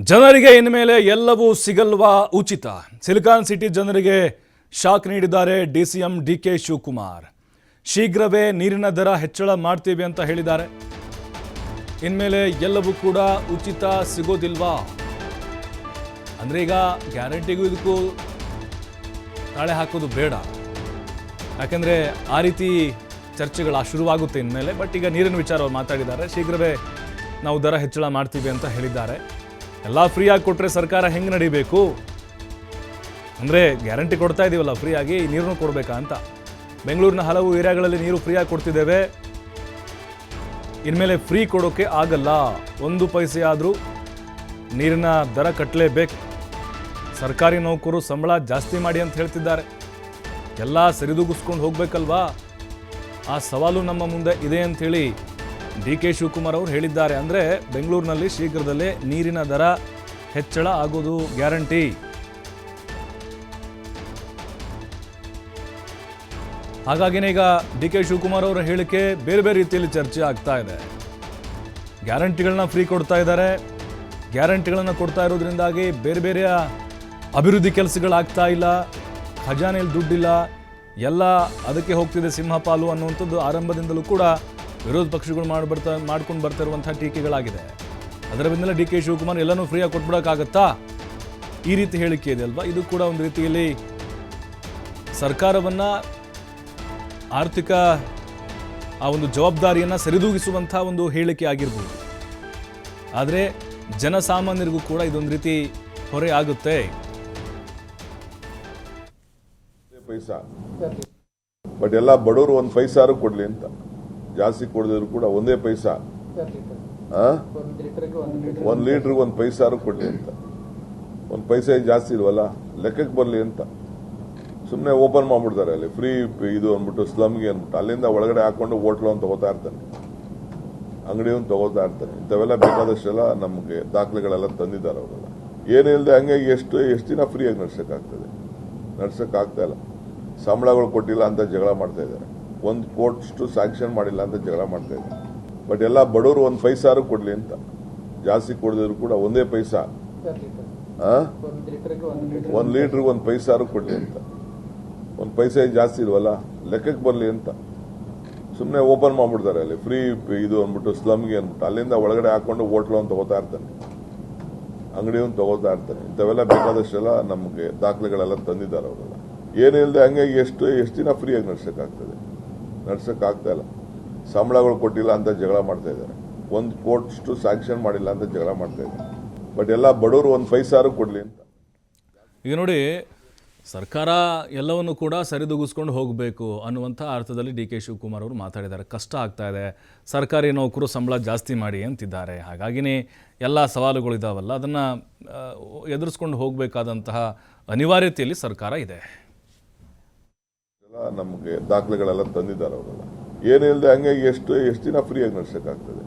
ಜನರಿಗೆ ಇನ್ಮೇಲೆ ಎಲ್ಲವೂ ಸಿಗಲ್ವಾ ಉಚಿತ? ಸಿಲಿಕಾನ್ ಸಿಟಿ ಜನರಿಗೆ ಶಾಕ್ ನೀಡಿದ್ದಾರೆ ಡಿಸಿಎಂ ಡಿಕೆ ಶಿವಕುಮಾರ್. ಶೀಘ್ರವೇ ನೀರಿನ ದರ ಹೆಚ್ಚಳ ಮಾಡ್ತೀವಿ ಅಂತ ಹೇಳಿದ್ದಾರೆ. ಇನ್ಮೇಲೆ ಎಲ್ಲವೂ ಕೂಡ ಉಚಿತ ಸಿಗೋದಿಲ್ವಾ ಅಂದ್ರೆ ಈಗ ಗ್ಯಾರಂಟಿಗೂ ಇದಕ್ಕೂ ತಾಳೆ ಹಾಕೋದು ಬೇಡ, ಯಾಕಂದ್ರೆ ಆ ರೀತಿ ಚರ್ಚೆಗಳು ಶುರುವಾಗುತ್ತೆ ಇನ್ಮೇಲೆ. ಬಟ್ ಈಗ ನೀರಿನ ವಿಚಾರ ಮಾತಾಡಿದ್ದಾರೆ. ಶೀಘ್ರವೇ ನಾವು ದರ ಹೆಚ್ಚಳ ಮಾಡ್ತೀವಿ ಅಂತ ಹೇಳಿದ್ದಾರೆ. ಎಲ್ಲ ಫ್ರೀಯಾಗಿ ಕೊಟ್ಟರೆ ಸರ್ಕಾರ ಹೆಂಗೆ ನಡಿಬೇಕು? ಅಂದರೆ ಗ್ಯಾರಂಟಿ ಕೊಡ್ತಾ ಇದ್ದೀವಲ್ಲ, ಫ್ರೀಯಾಗಿ ನೀರನ್ನು ಕೊಡಬೇಕಾ ಅಂತ. ಬೆಂಗಳೂರಿನ ಹಲವು ಏರಿಯಾಗಳಲ್ಲಿ ನೀರು ಫ್ರೀಯಾಗಿ ಕೊಡ್ತಿದ್ದೇವೆ, ಇನ್ಮೇಲೆ ಫ್ರೀ ಕೊಡೋಕೆ ಆಗಲ್ಲ. 1 ಪೈಸೆ ಆದರೂ ನೀರಿನ ದರ ಕಟ್ಟಲೇಬೇಕು. ಸರ್ಕಾರಿ ನೌಕರು ಸಂಬಳ ಜಾಸ್ತಿ ಮಾಡಿ ಅಂತ ಹೇಳ್ತಿದ್ದಾರೆ. ಎಲ್ಲ ಸರಿದೂಗಿಸ್ಕೊಂಡು ಹೋಗ್ಬೇಕಲ್ವಾ? ಆ ಸವಾಲು ನಮ್ಮ ಮುಂದೆ ಇದೆ ಅಂಥೇಳಿ ಡಿ ಕೆ ಶಿವಕುಮಾರ್ ಅವರು ಹೇಳಿದ್ದಾರೆ. ಅಂದರೆ ಬೆಂಗಳೂರಿನಲ್ಲಿ ಶೀಘ್ರದಲ್ಲೇ ನೀರಿನ ದರ ಹೆಚ್ಚಳ ಆಗೋದು ಗ್ಯಾರಂಟಿ. ಹಾಗಾಗಿನೇ ಈಗ ಡಿ ಕೆ ಶಿವಕುಮಾರ್ ಅವರ ಹೇಳಿಕೆ ಬೇರೆ ಬೇರೆ ರೀತಿಯಲ್ಲಿ ಚರ್ಚೆ ಆಗ್ತಾ ಇದೆ. ಗ್ಯಾರಂಟಿಗಳನ್ನ ಫ್ರೀ ಕೊಡ್ತಾ ಇದ್ದಾರೆ. ಗ್ಯಾರಂಟಿಗಳನ್ನು ಕೊಡ್ತಾ ಇರೋದ್ರಿಂದಾಗಿ ಬೇರೆ ಬೇರೆ ಅಭಿವೃದ್ಧಿ ಕೆಲಸಗಳಾಗ್ತಾ ಇಲ್ಲ, ಖಜಾನೆಯಲ್ಲಿ ದುಡ್ಡಿಲ್ಲ, ಎಲ್ಲ ಅದಕ್ಕೆ ಹೋಗ್ತಿದೆ ಸಿಂಹಪಾಲು ಅನ್ನುವಂಥದ್ದು ಆರಂಭದಿಂದಲೂ ಕೂಡ ವಿರೋಧ ಪಕ್ಷಗಳು ಮಾಡ್ಕೊಂಡು ಬರ್ತಾ ಇರುವಂತಹ ಟೀಕೆಗಳಾಗಿದೆ. ಅದರ ಬೆನ್ನಲ್ಲೇ ಡಿ ಕೆ ಶಿವಕುಮಾರ್ ಎಲ್ಲನೂ ಫ್ರೀಯಾಗಿ ಕೊಟ್ಬಿಡೋಕ್ಕಾಗತ್ತಾ, ಈ ರೀತಿ ಹೇಳಿಕೆ ಇದೆ ಅಲ್ವಾ? ಇದು ಕೂಡ ಒಂದು ರೀತಿಯಲ್ಲಿ ಸರ್ಕಾರವನ್ನ ಆರ್ಥಿಕ ಆ ಒಂದು ಜವಾಬ್ದಾರಿಯನ್ನು ಸರಿದೂಗಿಸುವಂಥ ಒಂದು ಹೇಳಿಕೆ ಆಗಿರ್ಬೋದು. ಆದರೆ ಜನಸಾಮಾನ್ಯರಿಗೂ ಕೂಡ ಇದೊಂದು ರೀತಿ ಹೊರೆ ಆಗುತ್ತೆ. ಪೈಸಾ ಬಟ್ ಎಲ್ಲ ಬಡವರು 1 ಪೈಸಾರು ಕೊಡ್ಲಿ ಅಂತ, ಜಾಸ್ತಿ ಕೊಡದಿದ್ರು ಕೂಡ 1 ಪೈಸಾ, 1 ಲೀಟರ್ಗೆ 1 ಪೈಸಾರು ಕೊಡ್ಲಿ ಅಂತ. 1 ಪೈಸೆ ಜಾಸ್ತಿ ಇಲ್ವಲ್ಲ, ಲೆಕ್ಕಕ್ಕೆ ಬರಲಿ ಅಂತ ಸುಮ್ಮನೆ ಓಪನ್ ಮಾಡ್ಬಿಡ್ತಾರೆ. ಅಲ್ಲಿ ಫ್ರೀ ಇದು ಅಂದ್ಬಿಟ್ಟು ಸ್ಲಮ್ಗೆ ಅಂದ್ಬಿಟ್ಟು ಅಲ್ಲಿಂದ ಒಳಗಡೆ ಹಾಕೊಂಡು ಹೋಟ್ಲು ಅಂತ ತಗೋತಾ ಇರ್ತಾನೆ, ಅಂಗಡಿಯನ್ನು ತಗೋತಾ ಇರ್ತಾನೆ. ಇಂಥವೆಲ್ಲ ಬೇಕಾದಷ್ಟೆಲ್ಲ ನಮಗೆ ದಾಖಲೆಗಳೆಲ್ಲ ತಂದಿದ್ದಾರೆ ಅವರೆಲ್ಲ. ಏನಿಲ್ಲದೆ ಹಂಗೆ ಎಷ್ಟು ದಿನ ಫ್ರೀಯಾಗಿ ನಡ್ಸಕ್ಕಾಗ್ತಾ ಇಲ್ಲ. ಸಂಬಳಗಳು ಕೊಟ್ಟಿಲ್ಲ ಅಂತ ಜಗಳ ಮಾಡ್ತಾ ಇದ್ದಾರೆ, 1 ಕೋಟಿ ಸ್ಯಾಂಕ್ಷನ್ ಮಾಡಿಲ್ಲ ಅಂತ ಜಗಳ ಮಾಡ್ತಾ ಇದ್ದಾರೆ. ಬಟ್ ಎಲ್ಲ ಬಡವರು 1 ಪೈಸಾರು ಕೊಡ್ಲಿ ಅಂತ, ಜಾಸ್ತಿ ಕೊಡದಿದ್ರು ಕೂಡ 1 ಪೈಸಾ, 1 ಲೀಟರ್ಗೆ 1 ಪೈಸಾರು ಕೊಡ್ಲಿ ಅಂತ. 1 ಪೈಸೆ ಜಾಸ್ತಿ ಇಲ್ವಲ್ಲ, ಲೆಕ್ಕಕ್ಕೆ ಬರಲಿ ಅಂತ ಸುಮ್ಮನೆ ಓಪನ್ ಮಾಡ್ಬಿಡ್ತಾರೆ. ಅಲ್ಲಿ ಫ್ರೀ ಇದು ಅಂದ್ಬಿಟ್ಟು ಸ್ಲಮ್ಗೆ ಅಂದ್ಬಿಟ್ಟು ಅಲ್ಲಿಂದ ಒಳಗಡೆ ಹಾಕೊಂಡು ಹೋಟ್ಲು ಅಂತ ತಗೋತಾ ಇರ್ತಾನೆ, ಅಂಗಡಿಯನ್ನು ತಗೋತಾ ಇರ್ತಾನೆ. ಇಂಥವೆಲ್ಲ ಬೇಕಾದಷ್ಟೆಲ್ಲ ನಮಗೆ ದಾಖಲೆಗಳೆಲ್ಲ ತಂದಿದ್ದಾರೆ ಅವರೆಲ್ಲ. ಏನಿಲ್ಲದೆ ಹಂಗೆ ಎಷ್ಟು ದಿನ ಫ್ರೀಯಾಗಿ ನಡ್ಸಕ್ಕಾಗ್ತಾ ಇಲ್ಲ. ಸಂಬಳಗಳು ಕೊಟ್ಟಿಲ್ಲ ಅಂತ ಜಗಳ ಮಾಡ್ತಾ ಇದ್ದಾರೆ, 1 ಕೋಟಿ ಸ್ಯಾಂಕ್ಷನ್ ಮಾಡಿಲ್ಲ ಅಂತ ಜಗಳ ಮಾಡ್ತಾ ಇದ್ದಾರೆ. ಬಟ್ ಎಲ್ಲ ಬಡವರು 1 ಪೈಸಾರು ಕೊಡ್ಲಿ ಅಂತ. ಈಗ ನೋಡಿ, ಸರ್ಕಾರ ಎಲ್ಲವನ್ನು ಕೂಡ ಸರಿದೂಗಿಸ್ಕೊಂಡು ಹೋಗಬೇಕು ಅನ್ನುವಂಥ ಅರ್ಥದಲ್ಲಿ ಡಿ ಕೆ ಶಿವಕುಮಾರ್ ಅವರು ಮಾತಾಡಿದ್ದಾರೆ. ಕಷ್ಟ ಆಗ್ತಾ ಇದೆ, ಸರ್ಕಾರಿ ನೌಕರು ಸಂಬಳ ಜಾಸ್ತಿ ಮಾಡಿ ಅಂತಿದ್ದಾರೆ. ಹಾಗಾಗಿನೇ ಎಲ್ಲ ಸವಾಲುಗಳಿದಾವಲ್ಲ, ಅದನ್ನು ಎದುರಿಸ್ಕೊಂಡು ಹೋಗಬೇಕಾದಂತಹ ಅನಿವಾರ್ಯತೆಯಲ್ಲಿ ಸರ್ಕಾರ ಇದೆ. ನಮಗೆ ದಾಖಲೆಗಳೆಲ್ಲ ತಂದಿದ್ದಾರೆ ಅವರೆಲ್ಲ. ಏನಿಲ್ಲದೆ ಹಂಗೆ ಎಷ್ಟು ದಿನ ಫ್ರೀಯಾಗಿ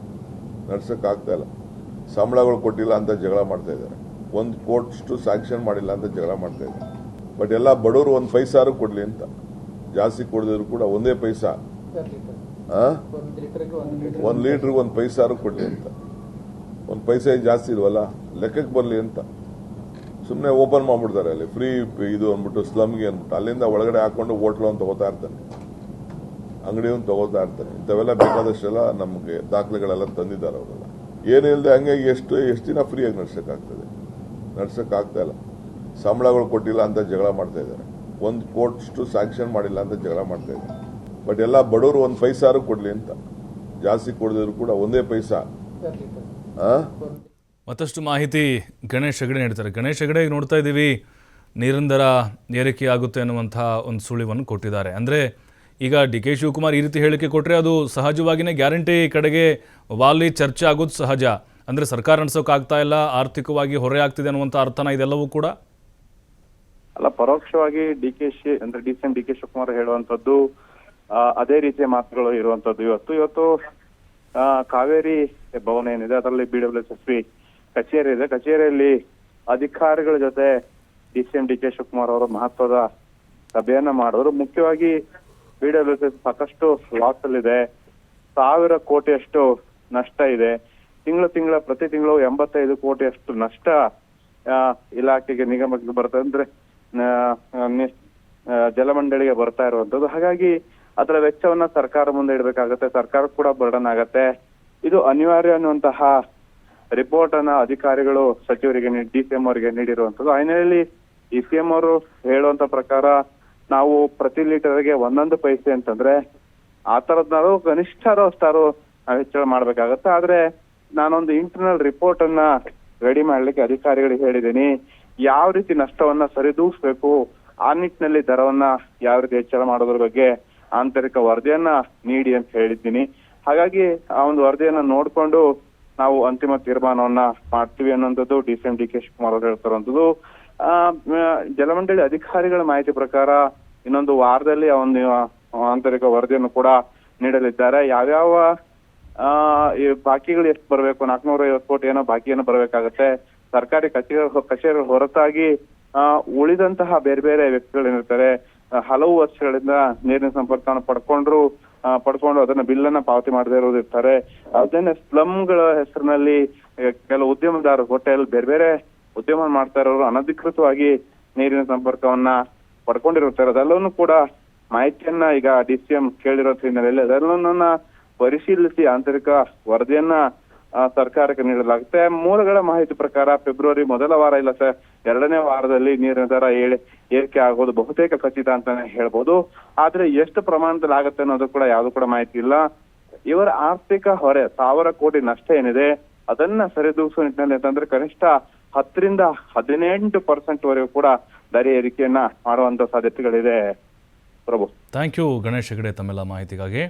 ನಡ್ಸಕ್ಕಾಗ್ತಾ ಇಲ್ಲ. ಸಂಬಳಗಳು ಕೊಟ್ಟಿಲ್ಲ ಅಂತ ಜಗಳ ಮಾಡ್ತಾ ಇದ್ದಾರೆ, 1 ಕೋಟಿ ಸ್ಯಾಂಕ್ಷನ್ ಮಾಡಿಲ್ಲ ಅಂತ ಜಗಳ ಮಾಡ್ತಾ ಇದ್ದಾರೆ. ಬಟ್ ಎಲ್ಲ ಬಡವರು 1 ಪೈಸಾರು ಕೊಡ್ಲಿ ಅಂತ, ಜಾಸ್ತಿ ಕೊಡದಿದ್ರು ಕೂಡ 1 ಪೈಸಾ, 1 ಲೀಟರ್ಗೆ 1 ಪೈಸಾರು ಕೊಡ್ಲಿ ಅಂತ. 1 ಪೈಸೆ ಜಾಸ್ತಿ ಇಲ್ವಲ್ಲ, ಲೆಕ್ಕಕ್ಕೆ ಬರಲಿ ಅಂತ ಸುಮ್ಮನೆ ಓಪನ್ ಮಾಡ್ಬಿಡ್ತಾರೆ. ಅಲ್ಲಿ ಫ್ರೀ ಇದು ಅಂದ್ಬಿಟ್ಟು ಸ್ಲಮ್ಗೆ ಅಂದ್ಬಿಟ್ಟು ಅಲ್ಲಿಂದ ಒಳಗಡೆ ಹಾಕೊಂಡು ಹೋಟ್ಲು ಅಂತ ತಗೋತಾ ಇರ್ತಾನೆ, ಅಂಗಡಿಯನ್ನು ತಗೋತಾ ಇರ್ತಾನೆ. ಇಂಥವೆಲ್ಲ ಬೇಕಾದಷ್ಟೆಲ್ಲ ನಮಗೆ ದಾಖಲೆಗಳೆಲ್ಲ ತಂದಿದ್ದಾರೆ ಅವರೆಲ್ಲ. ಏನಿಲ್ಲದೆ ಹಂಗೆ ಎಷ್ಟು ದಿನ ಫ್ರೀಯಾಗಿ ನಡ್ಸಕ್ಕಾಗ್ತಾ ಇಲ್ಲ. ಸಂಬಳಗಳು ಕೊಟ್ಟಿಲ್ಲ ಅಂತ ಜಗಳ ಮಾಡ್ತಾ ಇದ್ದಾರೆ, 1 ಕೋಟಿ ಸ್ಯಾಂಕ್ಷನ್ ಮಾಡಿಲ್ಲ ಅಂತ ಜಗಳ ಮಾಡ್ತಾ ಇದ್ದಾರೆ. ಬಟ್ ಎಲ್ಲ ಬಡವರು 1 ಪೈಸಾರು ಕೊಡ್ಲಿ ಅಂತ, ಜಾಸ್ತಿ ಕೊಡದಿದ್ರು ಕೂಡ 1 ಪೈಸಾ. ಮತ್ತಷ್ಟು ಮಾಹಿತಿ ಗಣೇಶ್ ಹೆಗಡೆ ನೀಡ್ತಾರೆ. ಗಣೇಶ್ ಹೆಗಡೆ, ನೋಡ್ತಾ ಇದ್ದೀವಿ ನೀರಿನ ದರ ಏರಿಕೆ ಆಗುತ್ತೆ ಅನ್ನುವಂಥ ಒಂದು ಸುಳಿವನ್ನು ಕೊಟ್ಟಿದ್ದಾರೆ. ಅಂದರೆ ಈಗ ಡಿ ಕೆ ಶಿವಕುಮಾರ್ ಈ ರೀತಿ ಹೇಳಿಕೆ ಕೊಟ್ಟರೆ ಅದು ಸಹಜವಾಗಿಯೇ ಗ್ಯಾರಂಟಿ ಕಡೆಗೆ ವಾಲಿ ಚರ್ಚೆ ಆಗೋದು ಸಹಜ. ಅಂದರೆ ಸರ್ಕಾರ ನಡೆಸೋಕ್ಕಾಗ್ತಾ ಇಲ್ಲ, ಆರ್ಥಿಕವಾಗಿ ಹೊರೆ ಆಗ್ತಿದೆ ಅನ್ನುವಂಥ ಅರ್ಥನ ಇದೆಲ್ಲವೂ ಕೂಡ ಅಲ್ಲ. ಪರೋಕ್ಷವಾಗಿ ಡಿಸಿಎಂ ಡಿ ಕೆ ಶಿವಕುಮಾರ್ ಹೇಳುವಂತದ್ದು ಅದೇ ರೀತಿಯ ಮಾತುಗಳು ಇರುವಂತದ್ದು. ಇವತ್ತು ಕಾವೇರಿ ಭವನ ಏನಿದೆ ಅದರಲ್ಲಿ BWSSB ಕಚೇರಿ ಇದೆ. ಕಚೇರಿಯಲ್ಲಿ ಅಧಿಕಾರಿಗಳ ಜೊತೆ ಡಿಸಿಎಂ ಡಿ ಕೆ ಶಿವಕುಮಾರ್ ಅವರು ಮಹತ್ವದ ಸಭೆಯನ್ನ ಮಾಡಿದ್ರು. ಮುಖ್ಯವಾಗಿ BWSSB ಸಾಕಷ್ಟು ಲಾಸ್ ಅಲ್ಲಿದೆ, 1000 ಕೋಟಿಯಷ್ಟು ನಷ್ಟ ಇದೆ. ಪ್ರತಿ ತಿಂಗಳು 85 ಕೋಟಿಯಷ್ಟು ನಷ್ಟ ಇಲಾಖೆಗೆ ನಿಗಮಕ್ಕೆ ಬರ್ತದೆ, ಅಂದ್ರೆ ಜಲಮಂಡಳಿಗೆ ಬರ್ತಾ ಇರುವಂತದ್ದು. ಹಾಗಾಗಿ ಅದರ ವೆಚ್ಚವನ್ನ ಸರ್ಕಾರ ಮುಂದೆ ಇಡಬೇಕಾಗತ್ತೆ, ಸರ್ಕಾರ ಕೂಡ ಬರ್ಡನ್ ಆಗತ್ತೆ. ಇದು ಅನಿವಾರ್ಯ ಅನ್ನುವಂತಹ ರಿಪೋರ್ಟ್ ಅನ್ನ ಅಧಿಕಾರಿಗಳು ಸಚಿವರಿಗೆ DCM ಅವರಿಗೆ ನೀಡಿರುವಂತದ್ದು. ಆ ಹಿನ್ನೆಲೆಯಲ್ಲಿ DCM ಅವರು ಹೇಳುವಂತ ಪ್ರಕಾರ ನಾವು ಪ್ರತಿ ಲೀಟರ್ಗೆ 1 ಪೈಸೆ ಅಂತಂದ್ರೆ ಆ ತರದ್ನಾರು ಕನಿಷ್ಠ ಅಷ್ಟಾರು ಹೆಚ್ಚಳ ಮಾಡ್ಬೇಕಾಗತ್ತೆ. ಆದ್ರೆ ನಾನೊಂದು ಇಂಟರ್ನಲ್ ರಿಪೋರ್ಟ್ ಅನ್ನ ರೆಡಿ ಮಾಡ್ಲಿಕ್ಕೆ ಅಧಿಕಾರಿಗಳಿಗೆ ಹೇಳಿದ್ದೀನಿ. ಯಾವ ರೀತಿ ನಷ್ಟವನ್ನ ಸರಿದೂಗಿಸ್ಬೇಕು, ಆ ನಿಟ್ಟಿನಲ್ಲಿ ದರವನ್ನ ಯಾವ ರೀತಿ ಹೆಚ್ಚಳ ಮಾಡೋದ್ರ ಬಗ್ಗೆ ಆಂತರಿಕ ವರದಿಯನ್ನ ನೀಡಿ ಅಂತ ಹೇಳಿದ್ದೀನಿ. ಹಾಗಾಗಿ ಆ ಒಂದು ವರದಿಯನ್ನ ನೋಡ್ಕೊಂಡು ನಾವು ಅಂತಿಮ ತೀರ್ಮಾನವನ್ನ ಮಾಡ್ತೀವಿ ಅನ್ನೋಂಥದ್ದು DCM DK ಶಿವಕುಮಾರ್ ಅವರು ಹೇಳ್ತಾರಂಥದ್ದು. ಜಲಮಂಡಳಿ ಅಧಿಕಾರಿಗಳ ಮಾಹಿತಿ ಪ್ರಕಾರ ಇನ್ನೊಂದು ವಾರದಲ್ಲಿ ಆ ಒಂದು ಆಂತರಿಕ ವರದಿಯನ್ನು ಕೂಡ ನೀಡಲಿದ್ದಾರೆ. ಯಾವ್ಯಾವ ಈ ಬಾಕಿಗಳು ಎಷ್ಟು ಬರಬೇಕು, 450 ಕೋಟಿ ಏನೋ ಬಾಕಿಯನ್ನು ಬರಬೇಕಾಗತ್ತೆ. ಸರ್ಕಾರಿ ಕಚೇರಿ ಹೊರತಾಗಿ ಉಳಿದಂತಹ ಬೇರೆ ಬೇರೆ ವ್ಯಕ್ತಿಗಳೇನಿರ್ತಾರೆ, ಹಲವು ವರ್ಷಗಳಿಂದ ನೀರಿನ ಸಂಪರ್ಕವನ್ನು ಪಡ್ಕೊಂಡು ಅದನ್ನ ಬಿಲ್ಲನ್ನ ಪಾವತಿ ಮಾಡದೇ ಇರೋರು ಇರ್ತಾರೆ. ಅದನ್ನೇ ಸ್ಲಮ್ಗಳ ಹೆಸರಿನಲ್ಲಿ ಕೆಲವು ಉದ್ಯಮದಾರರು ಹೋಟೆಲ್ ಬೇರೆ ಬೇರೆ ಉದ್ಯಮ ಮಾಡ್ತಾ ಇರೋರು ಅನಧಿಕೃತವಾಗಿ ನೀರಿನ ಸಂಪರ್ಕವನ್ನ ಪಡ್ಕೊಂಡಿರ್ತಾರೆ. ಅದೆಲ್ಲವನ್ನೂ ಕೂಡ ಮಾಹಿತಿಯನ್ನ ಈಗ DCM ಕೇಳಿರೋ ಹಿನ್ನೆಲೆಯಲ್ಲಿ ಅದೆಲ್ಲವನ್ನ ಪರಿಶೀಲಿಸಿ ಆಂತರಿಕ ವರದಿಯನ್ನ ಸರ್ಕಾರಕ್ಕೆ ನೀಡಲಾಗುತ್ತೆ. ಮೂಲಗಳ ಮಾಹಿತಿ ಪ್ರಕಾರ ಫೆಬ್ರವರಿ ಮೊದಲ ವಾರ ಇಲ್ಲ ಸರ್, 2ನೇ ವಾರದಲ್ಲಿ ನೀರಿನ ದರ ಏರಿಕೆ ಆಗೋದು ಬಹುತೇಕ ಖಚಿತ ಅಂತಾನೆ ಹೇಳ್ಬೋದು. ಆದ್ರೆ ಎಷ್ಟು ಪ್ರಮಾಣದಲ್ಲಿ ಆಗುತ್ತೆ ಅನ್ನೋದು ಕೂಡ ಯಾವ್ದು ಕೂಡ ಮಾಹಿತಿ ಇಲ್ಲ. ಇವರ ಆರ್ಥಿಕ ಹೊರೆ 1000 ಕೋಟಿ ನಷ್ಟ ಏನಿದೆ ಅದನ್ನ ಸರಿದೂಗಿಸುವ ನಿಟ್ಟಿನಲ್ಲಿ ಅಂತಂದ್ರೆ ಕನಿಷ್ಠ 10ರಿಂದ 18% ವರೆಗೂ ಕೂಡ ದರ ಏರಿಕೆಯನ್ನ ಮಾಡುವಂತ ಸಾಧ್ಯತೆಗಳಿದೆ. ಪ್ರಭು, ಥ್ಯಾಂಕ್ ಯು ಗಣೇಶ್ ಹೆಗಡೆ ತಮ್ಮೆಲ್ಲ ಮಾಹಿತಿಗಾಗಿ.